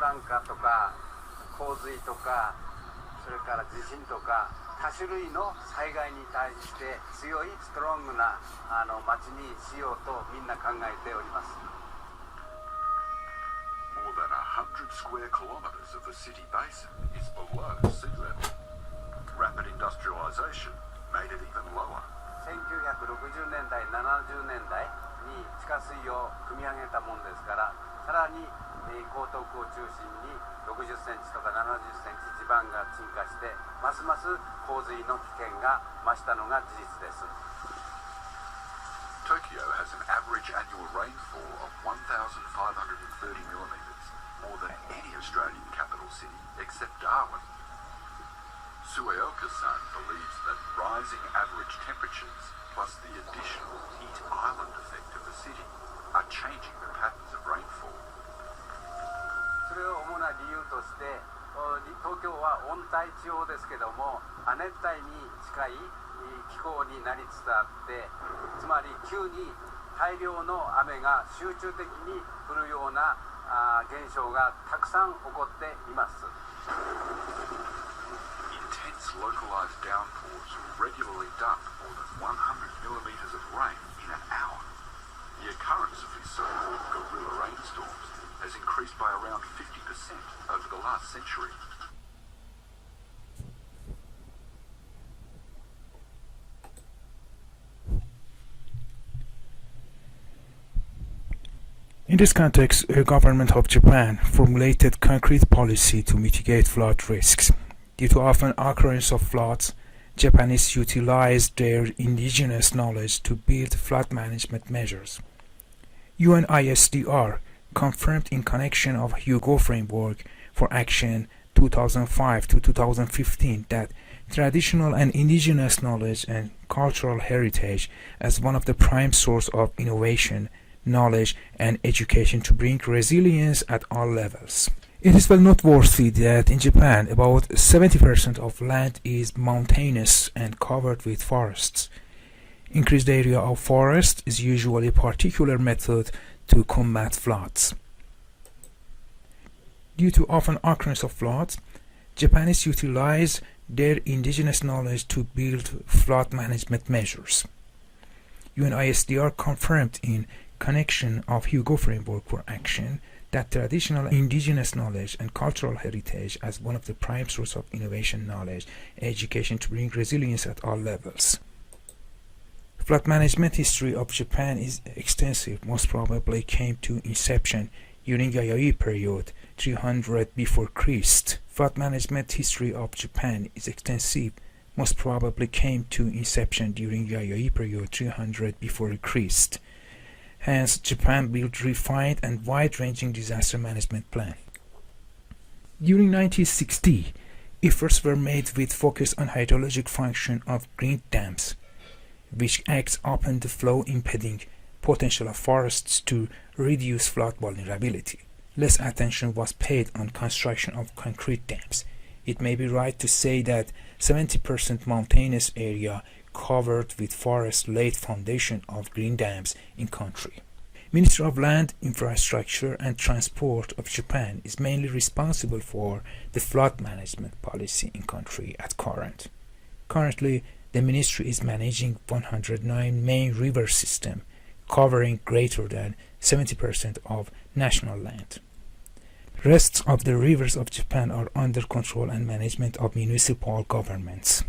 寒化とか洪水とかそれから地震とか多種類の災害に対して強いストロングな町にしようとみんな考えております。 More than 100 square kilometers of the city basin is below sea level. Rapid industrialization made it even lower. 1960年代、70年代に地下水を汲み上げたもんですから、さらに江東区を中心に60センチとか70センチ地盤が沈下して、ますます洪水の危険が増したのが事実です。 Tokyo has an average annual rainfall of 1,530 millimeters, more than any Australian capital city except Darwin. Sueoka-san believes that rising average temperatures plus the additional heat island effect of the city are changing the patterns of rainfall. それを主な理由として、東京は温帯地方ですけども、亜熱帯に近い気候になりつつあって、つまり急に大量の雨が集中的に降るような現象がたくさん起こっています。 Intense localized downpours regularly dump more than 100 millimeters of rain in an hour. The occurrence of these so-called guerrilla rainstorms has increased by around 50% over the last century. In this context, the government of Japan formulated concrete policy to mitigate flood risks. Due to often occurrence of floods, Japanese utilized their indigenous knowledge to build flood management measures. UNISDR confirmed in connection of Hugo Framework for Action 2005 to 2015 that traditional and indigenous knowledge and cultural heritage as one of the prime source of innovation, knowledge and education to bring resilience at all levels. It is well noteworthy that in Japan about 70% of land is mountainous and covered with forests. Increased area of forest is usually a particular method to combat floods. Due to often occurrence of floods, Japanese utilize their indigenous knowledge to build flood management measures. UNISDR confirmed in connection of Hugo Framework for Action that traditional indigenous knowledge and cultural heritage as one of the prime source of innovation, knowledge, education to bring resilience at all levels. Flood management history of Japan is extensive, most probably came to inception during Yayoi period 300 before Christ. Flood management history of Japan is extensive, most probably came to inception during Yayoi period 300 before Christ. Hence, Japan built refined and wide-ranging disaster management plan. During 1960, efforts were made with focus on hydrologic function of green dams, which acts upon the flow impeding potential of forests to reduce flood vulnerability. Less attention was paid on construction of concrete dams. It may be right to say that 70% mountainous area covered with forest laid foundation of green dams in country. Ministry of Land, Infrastructure and Transport of Japan is mainly responsible for the flood management policy in country at current. Currently, the ministry is managing 109 main river system covering greater than 70% of national land. Rest of the rivers of Japan are under control and management of municipal governments.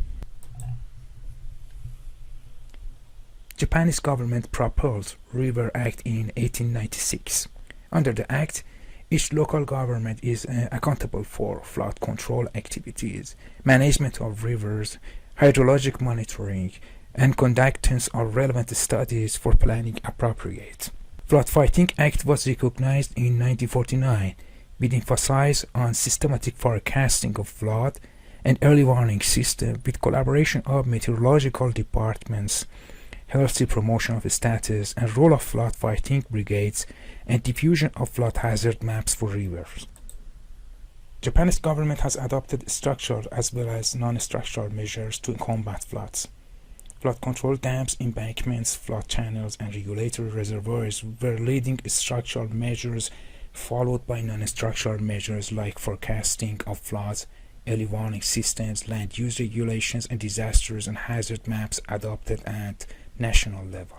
Japanese government proposed River Act in 1896. Under the act, each local government is accountable for flood control activities, management of rivers, hydrologic monitoring, and conductance of relevant studies for planning appropriate. Flood Fighting Act was recognized in 1949 with emphasis on systematic forecasting of flood and early warning system with collaboration of meteorological departments, healthy promotion of status and role of flood fighting brigades, and diffusion of flood hazard maps for rivers. Japan's government has adopted structural as well as non-structural measures to combat floods. Flood control dams, embankments, flood channels, and regulatory reservoirs were leading structural measures followed by non-structural measures like forecasting of floods, early warning systems, land use regulations, and disasters and hazard maps adopted at national level.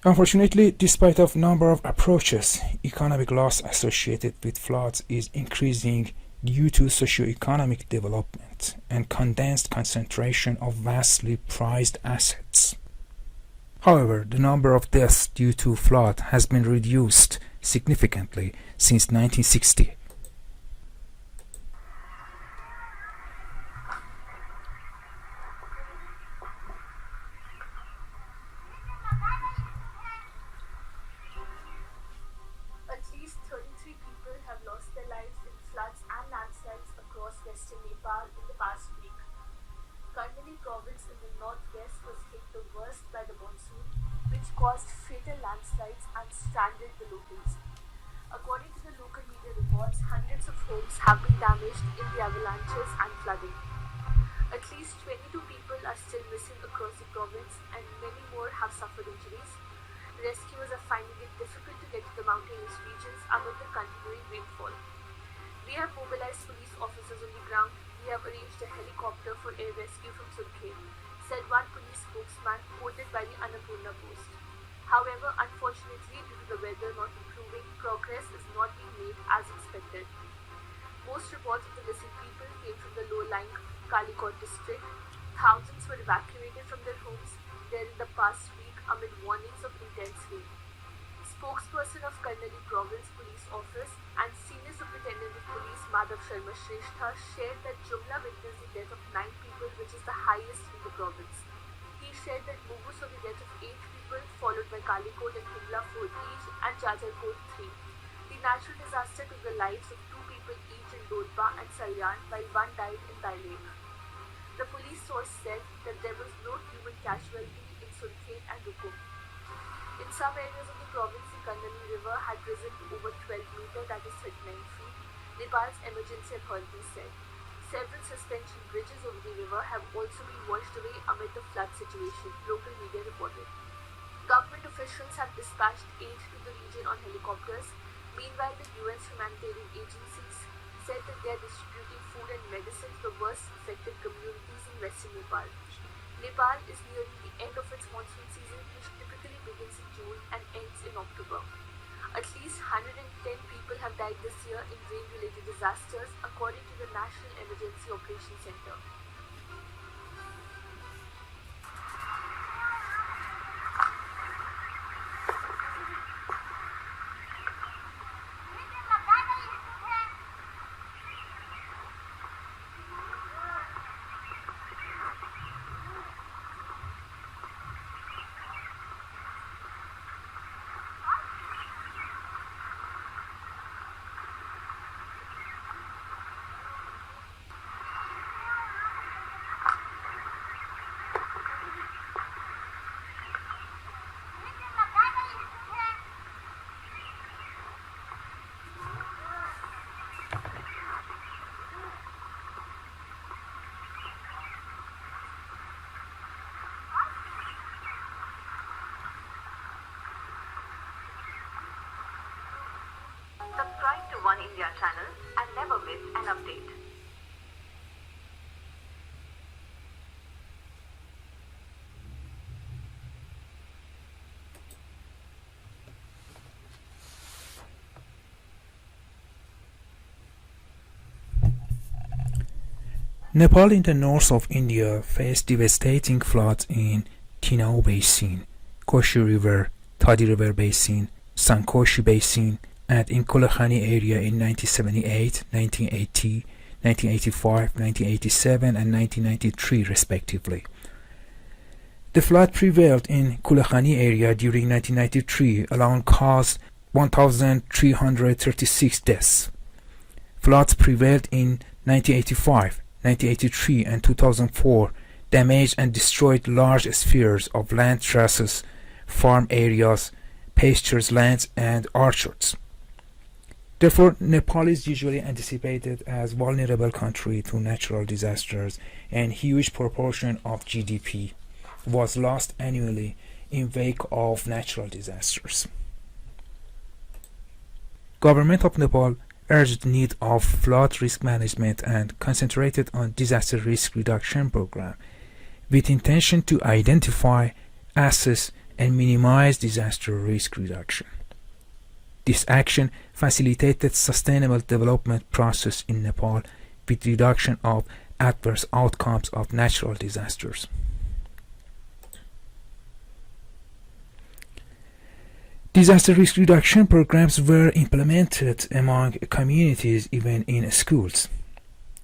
Unfortunately, despite of number of approaches, economic loss associated with floods is increasing due to socio-economic development and condensed concentration of vastly prized assets. However, the number of deaths due to flood has been reduced significantly since 1960. At least 33 people have lost their lives in floods and landslides across western Nepal in the past week. Karnali province in the northwest was hit the worst by the monsoon, which caused fatal landslides and stranded the locals. According to the local media reports, hundreds of homes have been damaged in the avalanches and flooding. At least 22 people are still missing across the province and many more have suffered injuries. Rescuers are finding it difficult to get to the mountainous regions amid the continuing rainfall. We have mobilized police officers on the ground. We have arranged a helicopter for air rescue from Surkhet, said one police spokesman quoted by the Annapurna Post. However, unfortunately, due to the weather not improving, progress is not being made as expected. Most reports of the missing people came from the low-lying Kalikot district. Thousands were evacuated from their homes there in the past week amid warnings of intense rain. Spokesperson of Karnali Province Police Office and Senior Superintendent of Police Madhav Sharma Shrestha shared that Jumla witnessed the death of 9 people, which is the highest in the province. He shared that Mugu saw the death of 8 people, followed by Kalikot and Himla 4 each, and Jajalkot 3. The natural disaster took the lives of 2 people each in Dodba and Salyan, while one died in Dai Lake. The police source said that there was no human casualty in Surkhet and Rukum. In some areas of the province, the Karnali River had risen to over 12 meters, that is 39 feet, Nepal's emergency authority said. Several suspension bridges over the river have also been washed away amid the flood situation, local media reported. Government officials have dispatched aid to the region on helicopters. Meanwhile, the UN's humanitarian agencies said that they are distributing food and medicine to the worst affected communities in western Nepal. Nepal is nearing the end of its monsoon season, which typically begins in June and ends in October. At least 110 people have died this year in rain-related disasters, according to the National Emergency Operations Center. Subscribe to One India channel and never miss an update. Nepal in the north of India faced devastating floods in Tinau Basin, Koshi River, Tadi River Basin, Sankoshi Basin, and in Kulakhani area in 1978, 1980, 1985, 1987, and 1993 respectively. The flood prevailed in Kulakhani area during 1993 alone caused 1,336 deaths. Floods prevailed in 1985, 1983, and 2004 damaged and destroyed large spheres of land trusses, farm areas, pastures lands, and orchards. Therefore, Nepal is usually anticipated as vulnerable country to natural disasters, and huge proportion of GDP was lost annually in wake of natural disasters. Government of Nepal urged the need of flood risk management and concentrated on disaster risk reduction program with intention to identify, assess, and minimize disaster risk reduction. This action facilitated sustainable development process in Nepal with reduction of adverse outcomes of natural disasters. Disaster risk reduction programs were implemented among communities, even in schools.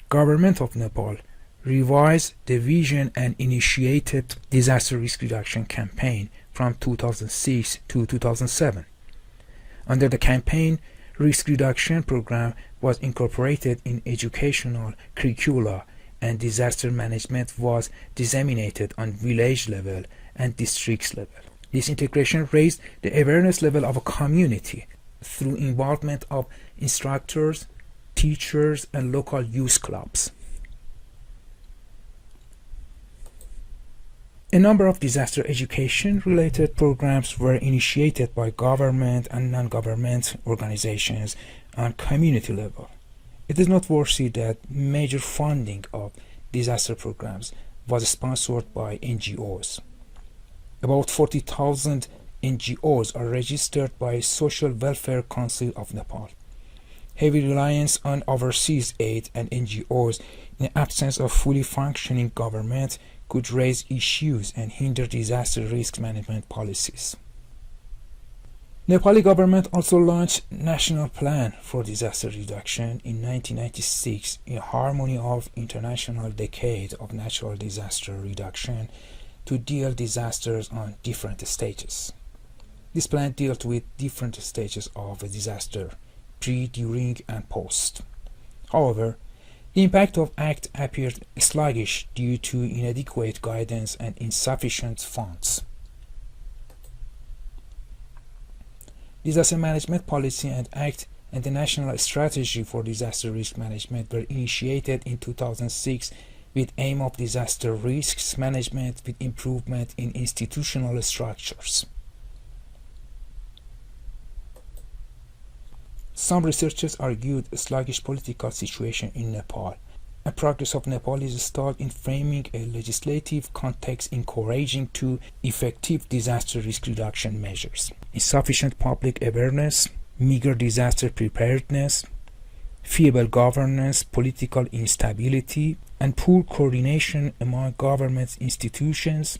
Government of Nepal revised the vision and initiated disaster risk reduction campaign from 2006 to 2007. Under the campaign, risk reduction program was incorporated in educational curricula and disaster management was disseminated on village level and districts level. This integration raised the awareness level of a community through involvement of instructors, teachers, and local youth clubs. A number of disaster education-related programs were initiated by government and non-government organizations on community level. It is noteworthy that major funding of disaster programs was sponsored by NGOs. About 40,000 NGOs are registered by Social Welfare Council of Nepal. Heavy reliance on overseas aid and NGOs in the absence of fully functioning government could raise issues and hinder disaster risk management policies. Nepali government also launched National Plan for Disaster Reduction in 1996 in harmony of International Decade of Natural Disaster Reduction to deal disasters on different stages. This plan dealt with different stages of a disaster, pre, during, and post. However, the impact of Act appeared sluggish due to inadequate guidance and insufficient funds. Disaster Management Policy and Act and the National Strategy for Disaster Risk Management were initiated in 2006 with aim of disaster risks management with improvement in institutional structures. Some researchers argued a sluggish political situation in Nepal, and progress of Nepal is stalled in framing a legislative context encouraging to effective disaster risk reduction measures. Insufficient public awareness, meager disaster preparedness, feeble governance, political instability, and poor coordination among government institutions,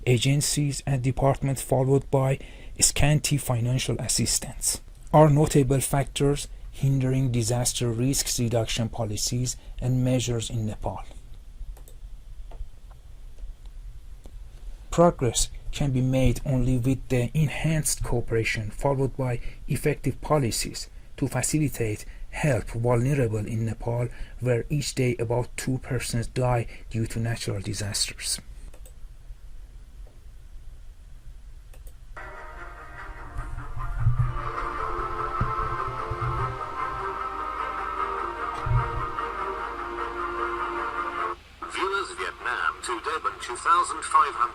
agencies, and departments, followed by scanty financial assistance, are notable factors hindering disaster risk reduction policies and measures in Nepal. Progress can be made only with the enhanced cooperation followed by effective policies to facilitate help vulnerable in Nepal, where each day about 2 persons die due to natural disasters. Today, 2,500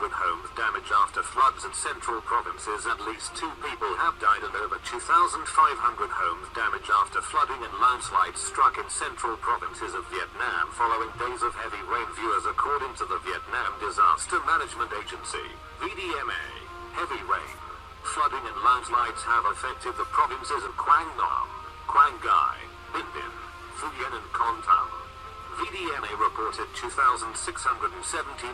homes damaged after floods in central provinces. At least 2 people have died and over 2,500 homes damaged after flooding and landslides struck in central provinces of Vietnam following days of heavy rain. Viewers, according to the Vietnam Disaster Management Agency, VDMA, heavy rain, flooding and landslides have affected the provinces of Quang Nam, Quang Ngai, Binh, Phu Yen and Con Tum. VDMA reported 2,617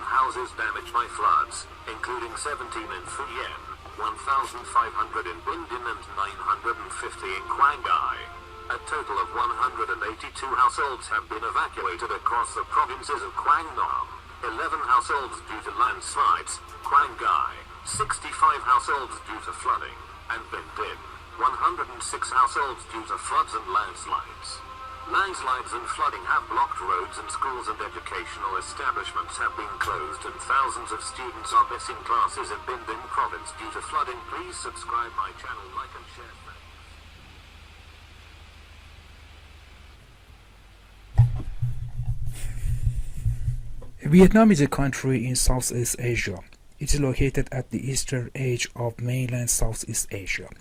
houses damaged by floods, including 17 in Phu Yen, 1,500 in Binh and 950 in Quang Ngai. A total of 182 households have been evacuated across the provinces of Quang Nam, 11 households due to landslides, Quang Ngai, 65 households due to flooding, and Binh, 106 households due to floods and landslides. Landslides and flooding have blocked roads and schools and educational establishments have been closed and thousands of students are missing classes in Binh province due to flooding. Please subscribe my channel, like and share. Vietnam is a country in Southeast Asia. It is located at the eastern edge of mainland Southeast Asia.